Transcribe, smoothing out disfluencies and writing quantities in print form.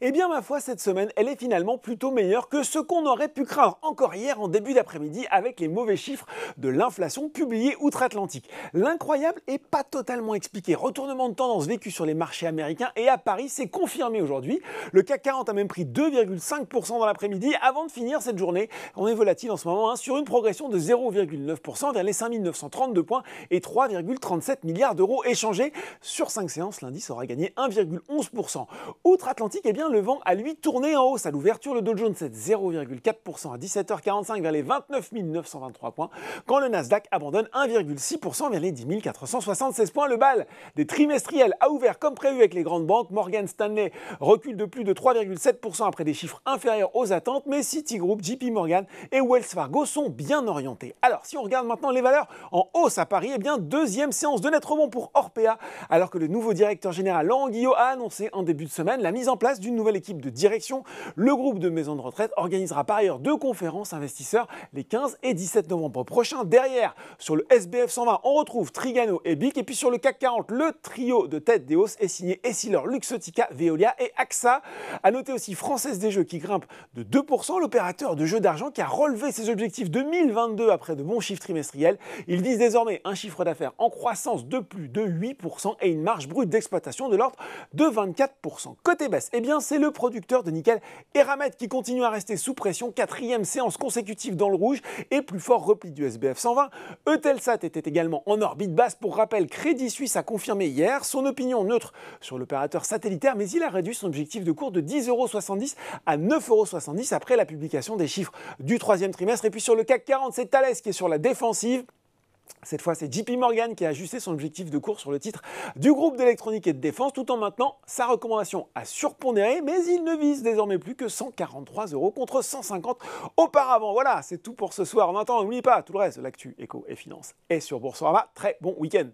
Eh bien, ma foi, cette semaine, elle est finalement plutôt meilleure que ce qu'on aurait pu craindre encore hier en début d'après-midi avec les mauvais chiffres de l'inflation publiés outre-Atlantique. L'incroyable est pas totalement expliqué. Retournement de tendance vécu sur les marchés américains et à Paris, c'est confirmé aujourd'hui. Le CAC 40 a même pris 2,5% dans l'après-midi avant de finir cette journée. On est volatile en ce moment sur une progression de 0,9% vers les 5932 points et 3,37 milliards d'euros échangés. Sur 5 séances, l'indice aura gagné 1,11%. Outre-Atlantique, eh bien, le vent a lui tourné en hausse à l'ouverture. Le Dow Jones cède 0,4% à 17h45 vers les 29 923 points, quand le Nasdaq abandonne 1,6% vers les 10 476 points. Le bal des trimestriels a ouvert comme prévu avec les grandes banques. Morgan Stanley recule de plus de 3,7% après des chiffres inférieurs aux attentes, mais Citigroup, JP Morgan et Wells Fargo sont bien orientés. Alors, si on regarde maintenant les valeurs en hausse à Paris, eh bien, deuxième séance de net rebond pour Orpea, alors que le nouveau directeur général Laurent Guillot a annoncé en début de semaine la mise en place d'une nouvelle équipe de direction. Le groupe de maisons de retraite organisera par ailleurs 2 conférences investisseurs les 15 et 17 novembre prochains. Derrière, sur le SBF 120, on retrouve Trigano et BIC. Et puis sur le CAC 40, le trio de tête des hausses est signé Essilor, Luxottica, Veolia et AXA. A noter aussi Française des Jeux qui grimpe de 2%, l'opérateur de jeux d'argent qui a relevé ses objectifs 2022 après de bons chiffres trimestriels. Il vise désormais un chiffre d'affaires en croissance de plus de 8% et une marge brute d'exploitation de l'ordre de 24%. Côté baisse, eh bien, c'est le producteur de nickel Eramet qui continue à rester sous pression, 4e séance consécutive dans le rouge et plus fort repli du SBF 120. Eutelsat était également en orbite basse. Pour rappel, Crédit Suisse a confirmé hier son opinion neutre sur l'opérateur satellitaire, mais il a réduit son objectif de cours de 10,70 € à 9,70 € après la publication des chiffres du 3e trimestre. Et puis sur le CAC 40, c'est Thales qui est sur la défensive. Cette fois, c'est JP Morgan qui a ajusté son objectif de cours sur le titre du groupe d'électronique et de défense, tout en maintenant sa recommandation à surpondérer, mais il ne vise désormais plus que 143 € contre 150 auparavant. Voilà, c'est tout pour ce soir. En attendant, n'oubliez pas, tout le reste de l'actu éco et finance est sur Boursorama. Très bon week-end.